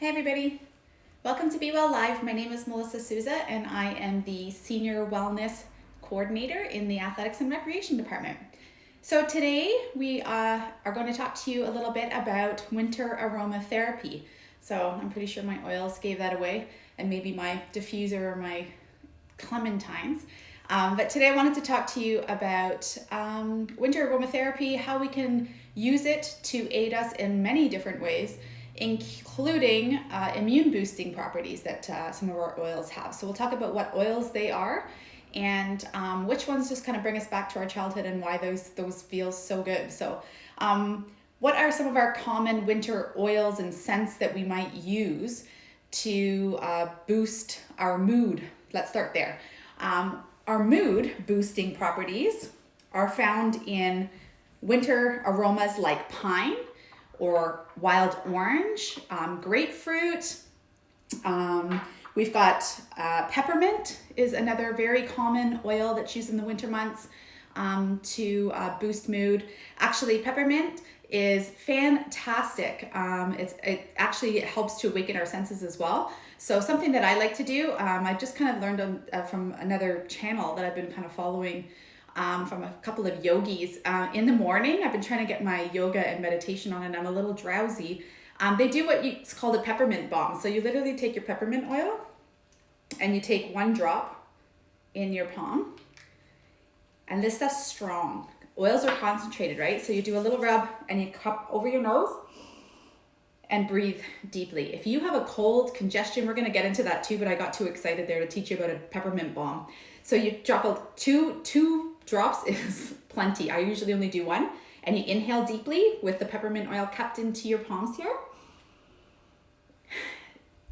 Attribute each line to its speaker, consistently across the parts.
Speaker 1: Hey everybody, welcome to Be Well Live. My name is Melissa Sousa and I am the Senior Wellness Coordinator in the Athletics and Recreation Department. So today we are going to talk to you a little bit about winter aromatherapy. So I'm pretty sure my oils gave that away and maybe my diffuser or my clementines. But today I wanted to talk to you about winter aromatherapy, how we can use it to aid us in many different ways, including immune boosting properties that some of our oils have. So we'll talk about what oils they are and which ones just kind of bring us back to our childhood and why those feel so good. So what are some of our common winter oils and scents that we might use to boost our mood? Let's start there. Our mood boosting properties are found in winter aromas like pine or wild orange, grapefruit. We've got peppermint is another very common oil that's used in the winter months to boost mood. Actually, peppermint is fantastic. It actually helps to awaken our senses as well. So something that I like to do, I just kind of learned from another channel that I've been kind of following from a couple of yogis. In the morning, I've been trying to get my yoga and meditation on and I'm a little drowsy. They do it's called a peppermint bomb. So you literally take your peppermint oil and you take one drop in your palm. And this stuff's strong. Oils are concentrated, right? So you do a little rub and you cup over your nose and breathe deeply. If you have a cold, congestion, we're gonna get into that too, but I got too excited there to teach you about a peppermint bomb. So you drop two drops is plenty. I usually only do one. And you inhale deeply with the peppermint oil cupped into your palms here.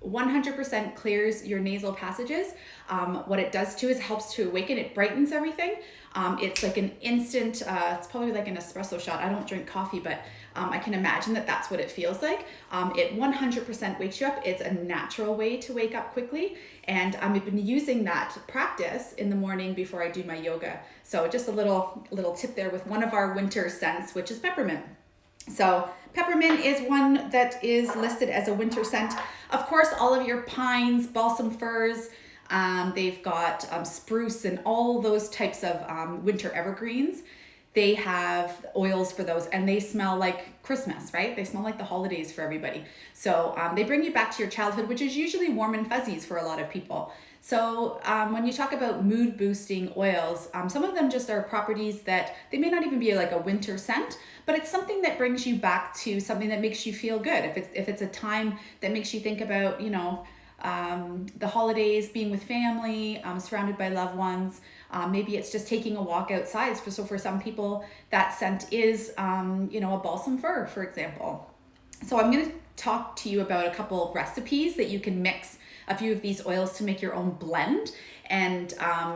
Speaker 1: 100% clears your nasal passages. What it does too is helps to awaken. It brightens everything. It's like an instant, it's probably like an espresso shot. I don't drink coffee, but I can imagine that that's what it feels like. It 100% wakes you up. It's a natural way to wake up quickly. And I've been using that practice in the morning before I do my yoga. So just a little tip there with one of our winter scents, which is peppermint. So peppermint is one that is listed as a winter scent. Of course, all of your pines, balsam firs, they've got spruce and all those types of winter evergreens. They have oils for those and they smell like Christmas, right? They smell like the holidays for everybody. So they bring you back to your childhood, which is usually warm and fuzzies for a lot of people. So when you talk about mood boosting oils, some of them just are properties that they may not even be like a winter scent, but it's something that brings you back to something that makes you feel good. If it's a time that makes you think about, the holidays, being with family, surrounded by loved ones. Maybe it's just taking a walk outside. So for some people, that scent is, a balsam fir, for example. So I'm going to talk to you about a couple recipes that you can mix a few of these oils to make your own blend. And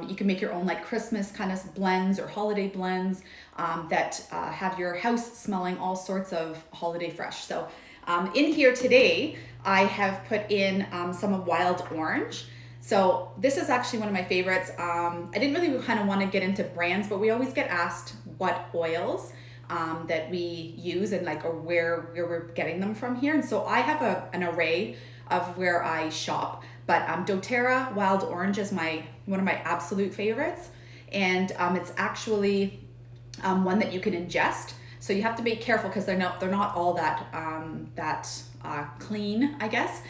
Speaker 1: you can make your own like Christmas kind of blends or holiday blends that have your house smelling all sorts of holiday fresh. So in here today, I have put in some of wild orange. So this is actually one of my favorites. I didn't really kind of want to get into brands, but we always get asked what oils that we use and like or where we're getting them from here. And so I have an array of where I shop, but Doterra wild orange is one of my absolute favorites. And it's actually one that you can ingest. So you have to be careful because they're not all that clean, I guess,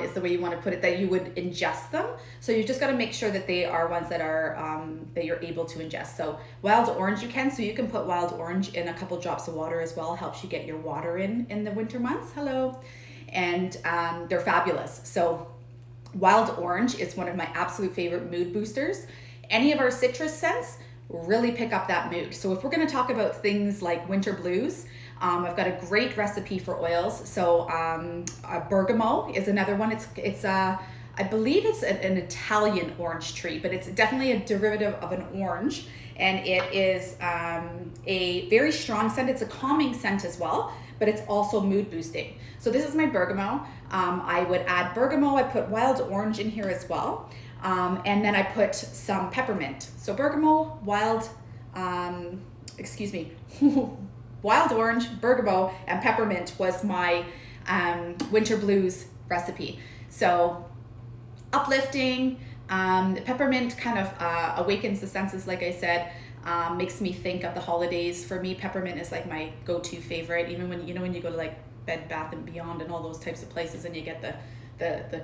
Speaker 1: is the way you want to put it, that you would ingest them. So you just got to make sure that they are ones that are that you're able to ingest. So wild orange you can, so you can put wild orange in a couple drops of water as well. Helps you get your water in the winter months. Hello. And they're fabulous. So wild orange is one of my absolute favorite mood boosters. Any of our citrus scents really pick up that mood. So if we're going to talk about things like winter blues, I've got a great recipe for oils. So Bergamo is another one. It's I believe it's an Italian orange tree, but it's definitely a derivative of an orange. And it is a very strong scent. It's a calming scent as well, but it's also mood boosting. So this is my Bergamo. I would add Bergamo. I put wild orange in here as well. And then I put some peppermint. So Bergamo, wild orange, Bergamo, and peppermint was my winter blues recipe. So uplifting, peppermint kind of awakens the senses, like I said, makes me think of the holidays. For me, peppermint is like my go-to favorite, even when when you go to like Bed Bath and Beyond and all those types of places and you get the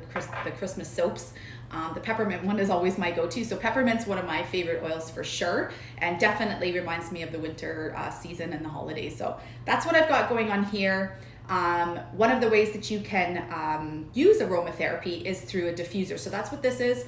Speaker 1: Christmas soaps. The peppermint one is always my go-to. So peppermint's one of my favorite oils for sure, and definitely reminds me of the winter season and the holidays. So that's what I've got going on here. One of the ways that you can use aromatherapy is through a diffuser. So that's what this is.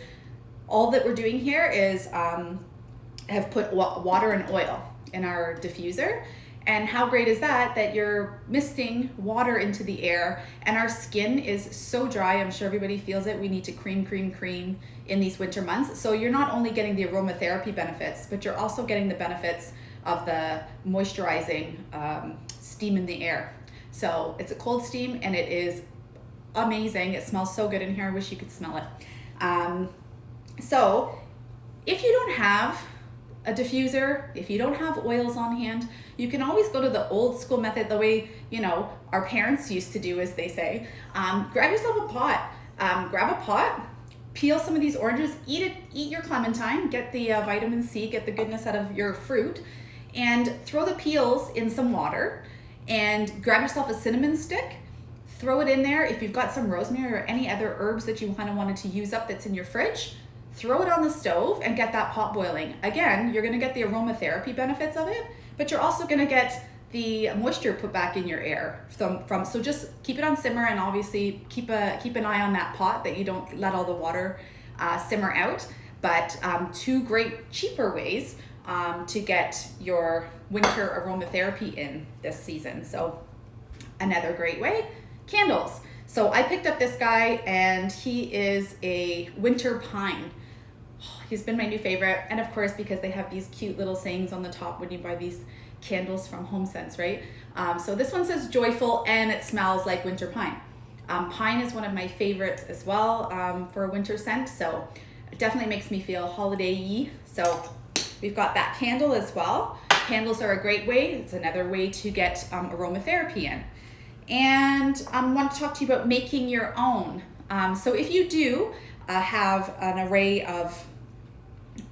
Speaker 1: All that we're doing here is have put water and oil in our diffuser. And how great is that, that you're misting water into the air, and our skin is so dry. I'm sure everybody feels it. We need to cream in these winter months. So you're not only getting the aromatherapy benefits, but you're also getting the benefits of the moisturizing steam in the air. So it's a cold steam and it is amazing. It smells so good in here. I wish you could smell it. So if you don't have a diffuser, if you don't have oils on hand, you can always go to the old school method, the way, our parents used to do, as they say. Grab yourself a pot, peel some of these oranges, eat your clementine, get the vitamin C, get the goodness out of your fruit, and throw the peels in some water, and grab yourself a cinnamon stick, throw it in there. If you've got some rosemary or any other herbs that you kind of wanted to use up that's in your fridge, throw it on the stove and get that pot boiling. Again, you're gonna get the aromatherapy benefits of it, but you're also gonna get the moisture put back in your air so just keep it on simmer, and obviously keep an eye on that pot that you don't let all the water simmer out. But two great cheaper ways to get your winter aromatherapy in this season. So another great way, candles. So I picked up this guy, and he is a winter pine. He's been my new favorite, and of course because they have these cute little sayings on the top when you buy these candles from HomeSense, right? So this one says joyful, and it smells like winter pine. Pine is one of my favorites as well for a winter scent, so it definitely makes me feel holiday-y. So we've got that candle as well. Candles are a great way. It's another way to get aromatherapy in. And I want to talk to you about making your own. So if you do have an array of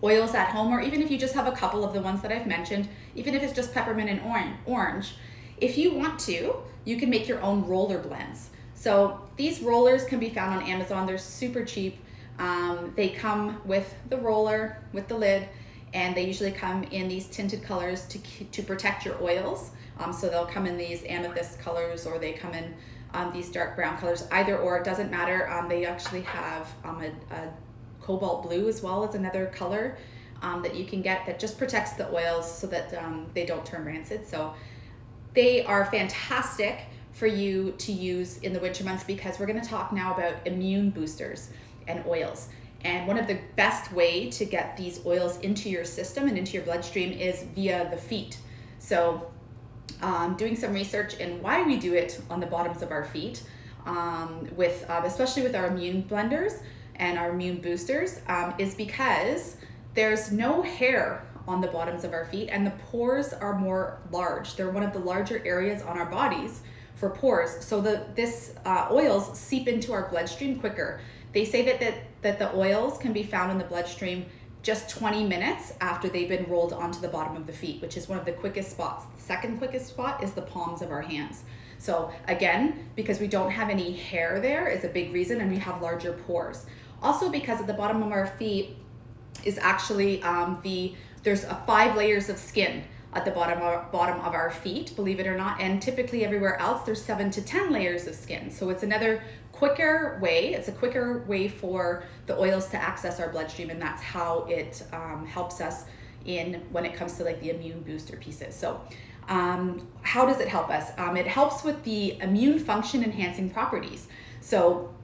Speaker 1: oils at home, or even if you just have a couple of the ones that I've mentioned, even if it's just peppermint and orange, if you want to, you can make your own roller blends. So these rollers can be found on Amazon. They're super cheap. They come with the roller, with the lid, and they usually come in these tinted colors to protect your oils. So they'll come in these amethyst colors, or they come in these dark brown colors. Either or, it doesn't matter. They actually have a cobalt blue as well as another color that you can get that just protects the oils so that they don't turn rancid. So they are fantastic for you to use in the winter months, because we're going to talk now about immune boosters and oils. And one of the best way to get these oils into your system and into your bloodstream is via the feet. So doing some research in why we do it on the bottoms of our feet, especially with our immune blenders and our immune boosters, is because there's no hair on the bottoms of our feet, and the pores are more large. They're one of the larger areas on our bodies for pores. So this oils seep into our bloodstream quicker. They say that the oils can be found in the bloodstream just 20 minutes after they've been rolled onto the bottom of the feet, which is one of the quickest spots. The second quickest spot is the palms of our hands. So again, because we don't have any hair there is a big reason, and we have larger pores. Also because at the bottom of our feet is actually there's 5 layers of skin at the bottom of our feet, believe it or not, and typically everywhere else there's 7 to 10 layers of skin. So it's another quicker way. It's a quicker way for the oils to access our bloodstream, and that's how it helps us when it comes to like the immune booster pieces. So how does it help us? It helps with the immune function enhancing properties. So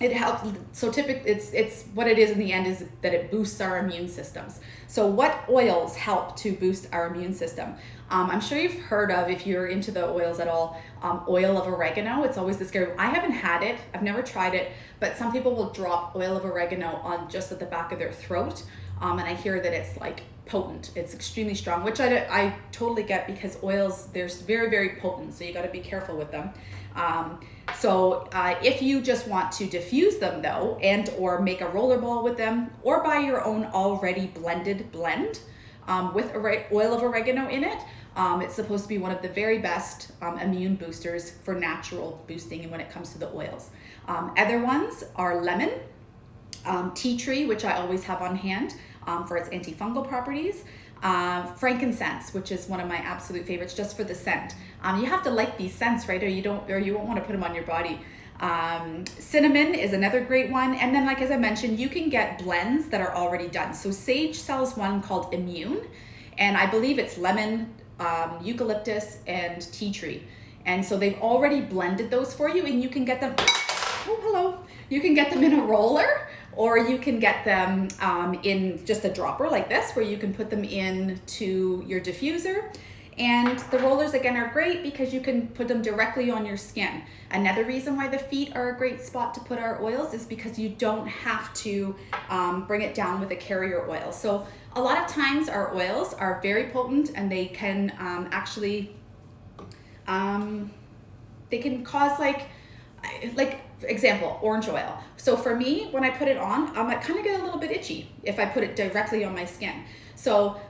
Speaker 1: it helps. So typically it's what it is in the end is that it boosts our immune systems. So what oils help to boost our immune system? I'm sure you've heard of, if you're into the oils at all, oil of oregano. It's always the scary. I haven't had it. I've never tried it, but some people will drop oil of oregano on just at the back of their throat. And I hear that it's like potent. It's extremely strong, which I totally get, because oils, they're very, very potent, so you got to be careful with them. If you just want to diffuse them though, and or make a roller ball with them, or buy your own already blended blend with oil of oregano in it, it's supposed to be one of the very best immune boosters for natural boosting when it comes to the oils. Other ones are lemon, tea tree, which I always have on hand for its antifungal properties, frankincense, which is one of my absolute favorites just for the scent. You have to like these scents, right? Or you won't want to put them on your body. Cinnamon is another great one. And then, like, as I mentioned, you can get blends that are already done. So Sage sells one called Immune, and I believe it's lemon, eucalyptus, and tea tree. And so they've already blended those for you, and you can get them, oh, hello. You can get them in a roller, or you can get them in just a dropper like this, where you can put them into your diffuser. And the rollers, again, are great because you can put them directly on your skin. Another reason why the feet are a great spot to put our oils is because you don't have to bring it down with a carrier oil. So a lot of times our oils are very potent, and they can they can cause like example, orange oil. So for me, when I put it on, I kind of get a little bit itchy if I put it directly on my skin. So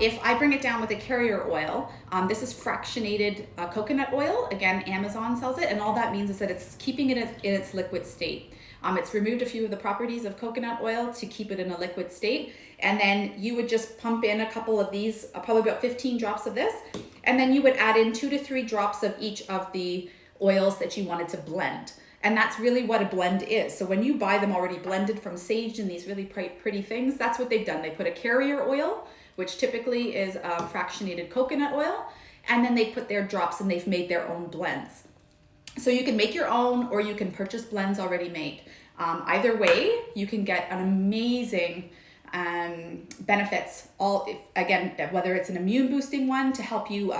Speaker 1: if I bring it down with a carrier oil, this is fractionated coconut oil. Again, Amazon sells it, and all that means is that it's keeping it in its liquid state. It's removed a few of the properties of coconut oil to keep it in a liquid state. And then you would just pump in a couple of these, probably about 15 drops of this. And then you would add in 2 to 3 drops of each of the oils that you wanted to blend. And that's really what a blend is. So when you buy them already blended from Sage and these really pretty things, that's what they've done. They put a carrier oil, which typically is fractionated coconut oil, and then they put their drops, and they've made their own blends. So you can make your own, or you can purchase blends already made. Either way, you can get an amazing benefits. Whether it's an immune boosting one to help you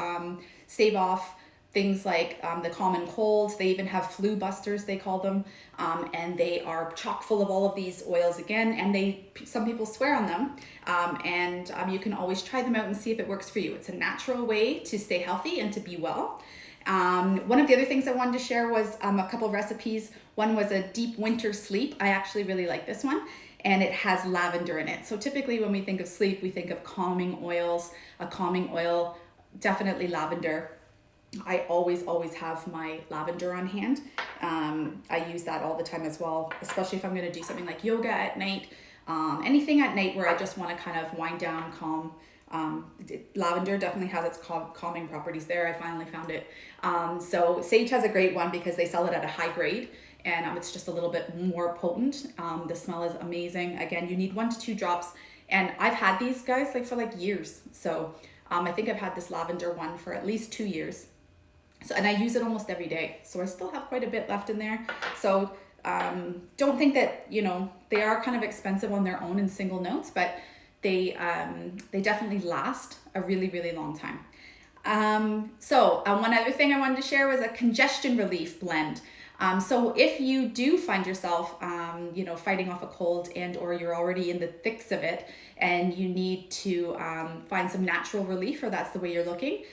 Speaker 1: stave off things like the common colds. They even have flu busters, they call them, and they are chock full of all of these oils again, and some people swear on them, and you can always try them out and see if it works for you. It's a natural way to stay healthy and to be well. One of the other things I wanted to share was a couple recipes. One was a deep winter sleep. I actually really like this one, and it has lavender in it. So typically when we think of sleep, we think of calming oils. A calming oil, definitely lavender. I always have my lavender on hand. I use that all the time as well, especially if I'm going to do something like yoga at night, anything at night where I just want to kind of wind down, calm. Lavender definitely has its calming properties there. I finally found it. So Sage has a great one because they sell it at a high grade, and it's just a little bit more potent. The smell is amazing. Again, you need 1 to 2 drops, and I've had these guys for years. So I think I've had this lavender one for at least 2 years. So, and I use it almost every day. So I still have quite a bit left in there. So don't think that, they are kind of expensive on their own in single notes, but they definitely last a really, really long time. One other thing I wanted to share was a congestion relief blend. So if you do find yourself, fighting off a cold and or you're already in the thicks of it and you need to find some natural relief, or that's the way you're looking,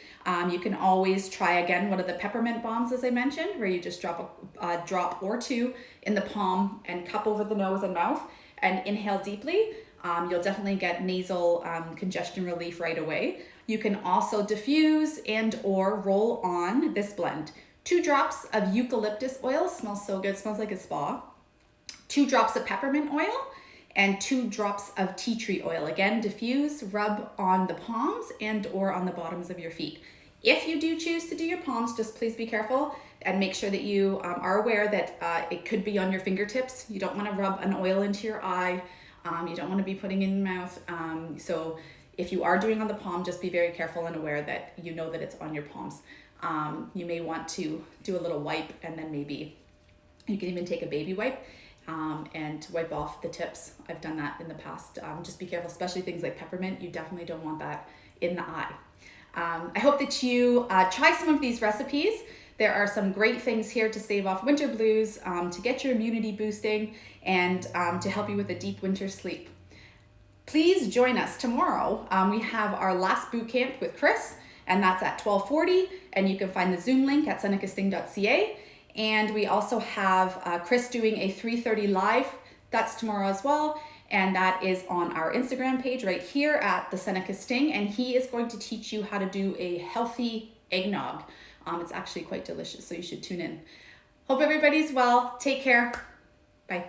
Speaker 1: you can always try again one of the peppermint bombs, as I mentioned, where you just drop a drop or 2 in the palm and cup over the nose and mouth and inhale deeply. You'll definitely get nasal congestion relief right away. You can also diffuse and or roll on this blend. 2 drops of eucalyptus oil, smells so good, smells like a spa. 2 drops of peppermint oil and 2 drops of tea tree oil. Again, diffuse, rub on the palms and or on the bottoms of your feet. If you do choose to do your palms, just please be careful and make sure that you are aware that it could be on your fingertips. You don't want to rub an oil into your eye. You don't want to be putting it in your mouth. So if you are doing on the palm, just be very careful and aware that you know that it's on your palms. You may want to do a little wipe, and then maybe you can even take a baby wipe and wipe off the tips. I've done that in the past. Just be careful, especially things like peppermint. You definitely don't want that in the eye. I hope that you try some of these recipes. There are some great things here to stave off winter blues, to get your immunity boosting, and to help you with a deep winter sleep. please join us tomorrow. We have our last boot camp with Chris, and that's at 12:40, and you can find the Zoom link at senecasting.ca. And we also have Chris doing a 3:30 live. That's tomorrow as well. And that is on our Instagram page right here at the Seneca Sting. And he is going to teach you how to do a healthy eggnog. It's actually quite delicious, so you should tune in. Hope everybody's well. Take care. Bye.